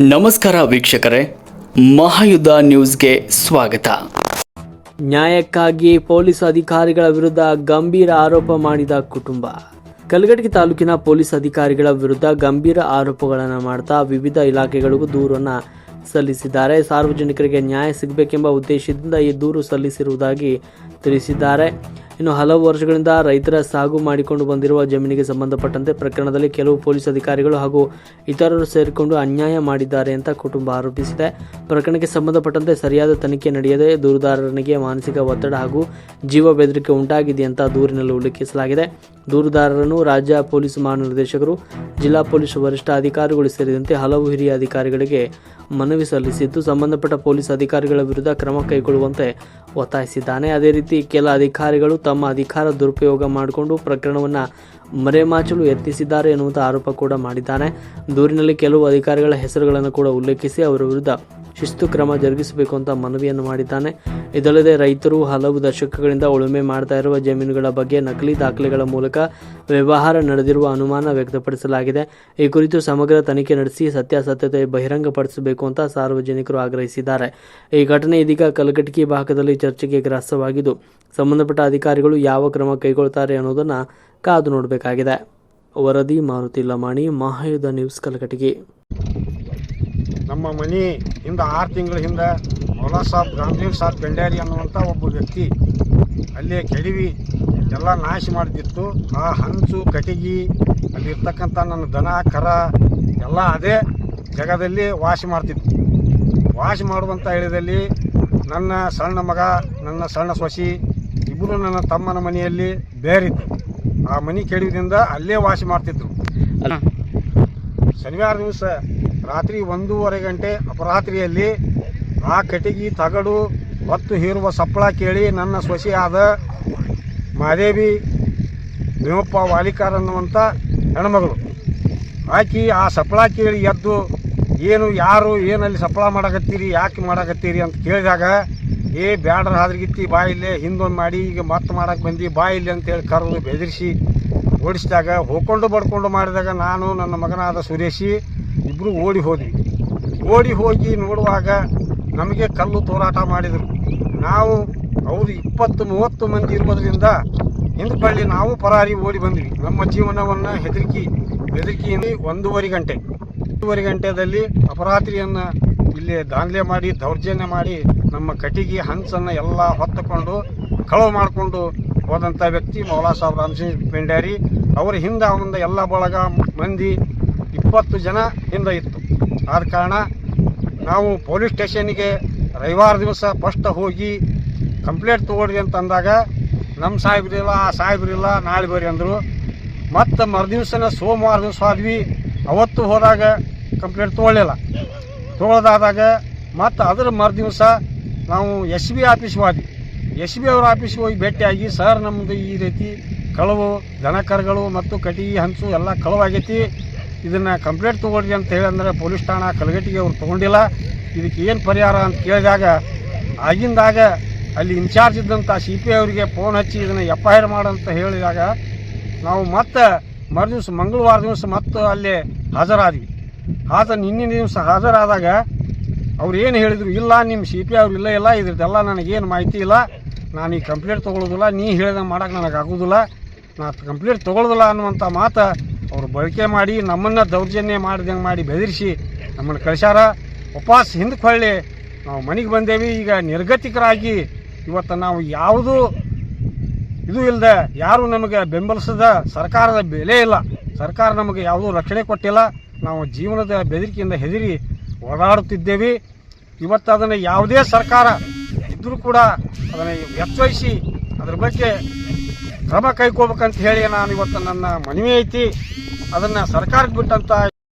ನಮಸ್ಕಾರ ವೀಕ್ಷಕರೇ, ಮಹಾಯುದ್ಧ ನ್ಯೂಸ್ಗೆ ಸ್ವಾಗತ. ನ್ಯಾಯಕ್ಕಾಗಿ ಪೊಲೀಸ್ ಅಧಿಕಾರಿಗಳ ವಿರುದ್ಧ ಗಂಭೀರ ಆರೋಪ ಮಾಡಿದ ಕುಟುಂಬ. ಕಲಘಟಗಿ ತಾಲೂಕಿನ ಪೊಲೀಸ್ ಅಧಿಕಾರಿಗಳ ವಿರುದ್ಧ ಗಂಭೀರ ಆರೋಪಗಳನ್ನು ಮಾಡ್ತಾ ವಿವಿಧ ಇಲಾಖೆಗಳಿಗೂ ದೂರನ್ನು ಸಲ್ಲಿಸಿದ್ದಾರೆ. ಸಾರ್ವಜನಿಕರಿಗೆ ನ್ಯಾಯ ಸಿಗಬೇಕೆಂಬ ಉದ್ದೇಶದಿಂದ ಈ ದೂರು ಸಲ್ಲಿಸಿರುವುದಾಗಿ ತಿಳಿಸಿದ್ದಾರೆ. ಇನ್ನು ಹಲವು ವರ್ಷಗಳಿಂದ ರೈತರ ಸಾಗು ಮಾಡಿಕೊಂಡು ಬಂದಿರುವ ಜಮೀನಿಗೆ ಸಂಬಂಧಪಟ್ಟಂತೆ ಪ್ರಕರಣದಲ್ಲಿ ಕೆಲವು ಪೊಲೀಸ್ ಅಧಿಕಾರಿಗಳು ಹಾಗೂ ಇತರರು ಸೇರಿಕೊಂಡು ಅನ್ಯಾಯ ಮಾಡಿದ್ದಾರೆ ಅಂತ ಕುಟುಂಬ ಆರೋಪಿಸಿದೆ. ಪ್ರಕರಣಕ್ಕೆ ಸಂಬಂಧಪಟ್ಟಂತೆ ಸರಿಯಾದ ತನಿಖೆ ನಡೆಯದೆ ದೂರುದಾರನಿಗೆ ಮಾನಸಿಕ ಒತ್ತಡ ಹಾಗೂ ಜೀವ ಬೆದರಿಕೆ ಉಂಟಾಗಿದೆ ಅಂತ ದೂರಿನಲ್ಲಿ ಉಲ್ಲೇಖಿಸಲಾಗಿದೆ. ದೂರುದಾರರನ್ನು ರಾಜ್ಯ ಪೊಲೀಸ್ ಮಹಾನಿರ್ದೇಶಕರು, ಜಿಲ್ಲಾ ಪೊಲೀಸ್ ವರಿಷ್ಠ ಅಧಿಕಾರಿಗಳು ಸೇರಿದಂತೆ ಹಲವು ಹಿರಿಯ ಅಧಿಕಾರಿಗಳಿಗೆ ಮನವಿ ಸಲ್ಲಿಸಿದ್ದು, ಸಂಬಂಧಪಟ್ಟ ಪೊಲೀಸ್ ಅಧಿಕಾರಿಗಳ ವಿರುದ್ಧ ಕ್ರಮ ಕೈಗೊಳ್ಳುವಂತೆ ಒತ್ತಾಯಿಸಿದ್ದಾನೆ. ಅದೇ ರೀತಿ ಕೆಲ ಅಧಿಕಾರಿಗಳು ತಮ್ಮ ಅಧಿಕಾರ ದುರುಪಯೋಗ ಮಾಡಿಕೊಂಡು ಪ್ರಕರಣವನ್ನು ಮರೆಮಾಚಲು ಯತ್ನಿಸಿದ್ದಾರೆ ಎನ್ನುವಂಥ ಆರೋಪ ಕೂಡ ಮಾಡಿದ್ದಾನೆ. ದೂರಿನಲ್ಲಿ ಕೆಲವು ಅಧಿಕಾರಿಗಳ ಹೆಸರುಗಳನ್ನು ಕೂಡ ಉಲ್ಲೇಖಿಸಿ ಅವರ ವಿರುದ್ಧ ಶಿಸ್ತು ಕ್ರಮ ಜರುಗಿಸಬೇಕು ಅಂತ ಮನವಿಯನ್ನು ಮಾಡಿದ್ದಾನೆ. ಇದಲ್ಲದೆ ರೈತರು ಹಲವು ದಶಕಗಳಿಂದ ಉಳುಮೆ ಮಾಡ್ತಾ ಇರುವ ಜಮೀನುಗಳ ಬಗ್ಗೆ ನಕಲಿ ದಾಖಲೆಗಳ ಮೂಲಕ ವ್ಯವಹಾರ ನಡೆದಿರುವ ಅನುಮಾನ ವ್ಯಕ್ತಪಡಿಸಲಾಗಿದೆ. ಈ ಕುರಿತು ಸಮಗ್ರ ತನಿಖೆ ನಡೆಸಿ ಸತ್ಯಾಸತ್ಯತೆ ಬಹಿರಂಗಪಡಿಸಬೇಕು ಅಂತ ಸಾರ್ವಜನಿಕರು ಆಗ್ರಹಿಸಿದ್ದಾರೆ. ಈ ಘಟನೆ ಇದೀಗ ಕಲಘಟಗಿ ಭಾಗದಲ್ಲಿ ಚರ್ಚೆಗೆ ಗ್ರಾಸವಾಗಿದ್ದು, ಸಂಬಂಧಪಟ್ಟ ಅಧಿಕಾರಿಗಳು ಯಾವ ಕ್ರಮ ಕೈಗೊಳ್ಳುತ್ತಾರೆ ಅನ್ನೋದನ್ನು ಕಾದು ನೋಡಬೇಕಾಗಿದೆ. ವರದಿ ಮಾರುತಿ ಲಮಾಣಿ, ಮಹಾಯುದ್ಧ ನ್ಯೂಸ್, ಕಲಘಟಗಿ. ನಮ್ಮ ಮನೆ ಹಿಂದೆ 6 ತಿಂಗಳ ಹಿಂದೆ ಮೌಲಾ ಸಾಬ್ ಗಾಂಧೀರ್ ಸಾಬ್ ಪೆಂಡ್ಯಾರಿ ಅನ್ನುವಂಥ ಒಬ್ಬ ವ್ಯಕ್ತಿ ಅಲ್ಲೇ ಕೆಡವಿ ಎಲ್ಲ ನಾಶ ಮಾಡ್ತಿತ್ತು. ಆ ಹಂಚು ಕಟಿಗಿ ಅಲ್ಲಿರ್ತಕ್ಕಂಥ ನನ್ನ ದನ ಕರ ಎಲ್ಲ ಅದೇ ಜಾಗದಲ್ಲಿ ವಾಸ ಮಾಡ್ತಿತ್ತು. ವಾಸ ಮಾಡುವಂಥ ಹೇಳಿದಲ್ಲಿ ನನ್ನ ಸಣ್ಣ ಮಗ, ನನ್ನ ಸಣ್ಣ ಸೊಸಿ ಇಬ್ಬರು ನನ್ನ ತಮ್ಮನ ಮನೆಯಲ್ಲಿ ಬೇರಿತ್ತು. ಆ ಮನೆ ಕೆಡವಿದಿಂದ ಅಲ್ಲೇ ವಾಸ ಮಾಡ್ತಿದ್ರು. ಶನಿವಾರ ದಿವಸ ರಾತ್ರಿ 1:30 ಗಂಟೆ ಅಪರಾತ್ರಿಯಲ್ಲಿ ಆ ಕಟಿಗಿ ತಗಡು ಹೊತ್ತು ಹೀರುವ ಸಪ್ಪಳ ಕೇಳಿ ನನ್ನ ಸೊಸೆ ಆದ ಮಾದೇವಿ ಭೀಮಪ್ಪ ವಾಲಿಕಾರ್ ಅನ್ನುವಂಥ ಹೆಣ್ಮಗಳು ಆಕಿ ಆ ಸಪ್ಪಳ ಕೇಳಿ ಎದ್ದು ಯಾರು ಏನಲ್ಲಿ ಸಪ್ಪಳ ಮಾಡಕತ್ತೀರಿ, ಯಾಕೆ ಮಾಡಕತ್ತೀರಿ ಅಂತ ಕೇಳಿದಾಗ, ಬ್ಯಾಡ್ರ ಹಾದ್ರಗಿತ್ತಿ ಬಾಯಿಲ್ಲೇ ಹಿಂದೊಂದು ಮಾಡಿ ಈಗ ಮತ್ತೆ ಮಾಡಕ್ಕೆ ಬಂದು ಬಾಯಿಲ್ಲಿ ಅಂತೇಳಿ ಕರೆದು ಬೆದರಿಸಿ ಓಡಿಸಿದಾಗ ಹೋಗ್ಕೊಂಡು ಬಡ್ಕೊಂಡು ಮಾಡಿದಾಗ ನಾನು ನನ್ನ ಮಗನಾದ ಸುರೇಶಿ ಇಬ್ಬರು ಓಡಿ ಹೋಗಿ ನೋಡುವಾಗ ನಮಗೆ ಕಲ್ಲು ತೋರಾಟ ಮಾಡಿದರು. ನಾವು ಅವರು 20-30 ಮಂದಿ ಇರುವುದರಿಂದ ಹಿಂದ್ಕೊಳ್ಳಿ ನಾವು ಪರಾರಿ ಓಡಿ ಬಂದ್ವಿ. ನಮ್ಮ ಜೀವನವನ್ನು ಬೆದರಿಕೆಯಲ್ಲಿ 1:30 ಗಂಟೆಯಲ್ಲಿ ಅಪರಾತ್ರಿಯನ್ನು ಇಲ್ಲಿ ದಾಂಧಲೆ ಮಾಡಿ ದೌರ್ಜನ್ಯ ಮಾಡಿ ನಮ್ಮ ಕಟಿಗೆ ಹಂಚನ್ನು ಎಲ್ಲ ಹೊತ್ತುಕೊಂಡು ಕಳವು ಮಾಡಿಕೊಂಡು ಹೋದಂಥ ವ್ಯಕ್ತಿ ಮೌಲಾ ಸಾಬ್ ರಾಮಸಿಂಗ್ ಪೆಂಡ್ಯಾರಿ. ಅವರ ಹಿಂದೆ ಅವನ ಎಲ್ಲ ಬಳಗ ಮಂದಿ 20 ಜನ ಹಿಂದೆ ಇತ್ತು. ಆದ ಕಾರಣ ನಾವು ಪೊಲೀಸ್ ಸ್ಟೇಷನ್ಗೆ ರವಿವಾರ ದಿವಸ ಫಸ್ಟ್ ಹೋಗಿ ಕಂಪ್ಲೇಂಟ್ ತೊಗೊಳ್ರಿ ಅಂತ ಅಂದಾಗ ನಮ್ಮ ಸಾಹೇಬ್ರಿಲ್ಲ, ಆ ಸಾಹೇಬ್ರಿಲ್ಲ, ನಾಳೆ ಬರ್ರಿ ಅಂದರು. ಮತ್ತು ಮರುದಿವ್ಸನ ಸೋಮವಾರ ದಿವಸ ಆದ್ವಿ. ಅವತ್ತು ಹೋದಾಗ ಕಂಪ್ಲೇಂಟ್ ತೊಗೊಳ್ಳೋದಾದಾಗ ಮತ್ತು ಅದರ ಮರುದಿವಸ ನಾವು SB ಆಫೀಸ್ಗೆ ಹೋದ್ವಿ. SB ಅವ್ರ ಆಫೀಸ್ಗೆ ಹೋಗಿ ಭೇಟಿಯಾಗಿ, ಸರ್ ನಮ್ಮದು ಈ ರೀತಿ ಕಳವು ದನಕರುಗಳು ಮತ್ತು ಕಟಿಗೆ ಹಂಚು ಎಲ್ಲ ಕಳವಾಗೈತಿ, ಇದನ್ನು ಕಂಪ್ಲೇಂಟ್ ತೊಗೊಳ್ರಿ ಅಂತ ಹೇಳಂದ್ರೆ ಪೊಲೀಸ್ ಠಾಣಾ ಕಲಘಟಗಿ ಅವ್ರು ತೊಗೊಂಡಿಲ್ಲ, ಇದಕ್ಕೆ ಏನು ಪರಿಹಾರ ಅಂತ ಕೇಳಿದಾಗ ಆಗಿಂದಾಗ ಅಲ್ಲಿ ಇನ್ಚಾರ್ಜ್ ಇದ್ದಂಥ CP ಅವರಿಗೆ ಫೋನ್ ಹಚ್ಚಿ ಇದನ್ನು FIR ಮಾಡಂತ ಹೇಳಿದಾಗ ನಾವು ಮತ್ತೆ ಮರುದಿವ್ಸ ಮಂಗಳವಾರ ದಿವಸ ಮತ್ತೆ ಅಲ್ಲೇ ಹಾಜರಾದ್ವಿ. ನಿನ್ನೆ ದಿವಸ ಹಾಜರಾದಾಗ ಅವ್ರು ಏನು ಹೇಳಿದರು, ಇಲ್ಲ ನಿಮ್ಮ CP ಅವ್ರು ಇಲ್ಲ ಇದ್ರದ್ದೆಲ್ಲ ನನಗೇನು ಮಾಹಿತಿ ಇಲ್ಲ, ನಾನು ಈ ಕಂಪ್ಲೇಂಟ್ ತೊಗೊಳ್ಳೋದಿಲ್ಲ, ನೀ ಹೇಳ್ದಂಗೆ ಮಾಡೋಕೆ ನನಗೆ ಆಗೋದಿಲ್ಲ, ನಾನು ಕಂಪ್ಲೇಂಟ್ ತೊಗೊಳ್ಳೋದಿಲ್ಲ ಅನ್ನುವಂಥ ಮಾತು ಅವರು ಬಳಕೆ ಮಾಡಿ ನಮ್ಮನ್ನು ದೌರ್ಜನ್ಯ ಮಾಡಿದಂಗೆ ಮಾಡಿ ಬೆದರಿಸಿ ನಮ್ಮನ್ನು ಕಳಿಸ್ಯಾರ. ವಾಪಸ್ ಹಿಂದಕ್ಕೆ ಹೊಳ್ಳಿ ನಾವು ಮನೆಗೆ ಬಂದೇವಿ. ಈಗ ನಿರ್ಗತಿಕರಾಗಿ ಇವತ್ತು ನಾವು ಯಾವುದೂ ಇದು ಇಲ್ಲದೆ, ಯಾರು ನಮಗೆ ಬೆಂಬಲಿಸದ, ಸರ್ಕಾರದ ಬೆಲೆ ಇಲ್ಲ, ಸರ್ಕಾರ ನಮಗೆ ಯಾವುದೂ ರಕ್ಷಣೆ ಕೊಟ್ಟಿಲ್ಲ, ನಾವು ಜೀವನದ ಬೆದರಿಕೆಯಿಂದ ಹೆದರಿ ಓಡಾಡುತ್ತಿದ್ದೇವೆ. ಇವತ್ತು ಅದನ್ನು ಯಾವುದೇ ಸರ್ಕಾರ ಇದ್ದರೂ ಕೂಡ ಅದನ್ನು ಎಚ್ಚರಿಸಿ ಅದ್ರ ಬಗ್ಗೆ ಕ್ರಮ ಕೈಗೊಳ್ಬೇಕಂತ ಹೇಳಿ ನಾನು ಇವತ್ತು ನನ್ನ ಮನವಿ ಐತಿ. ಅದನ್ನು ಸರ್ಕಾರಕ್ಕೆ ಬಿಟ್ಟಂತ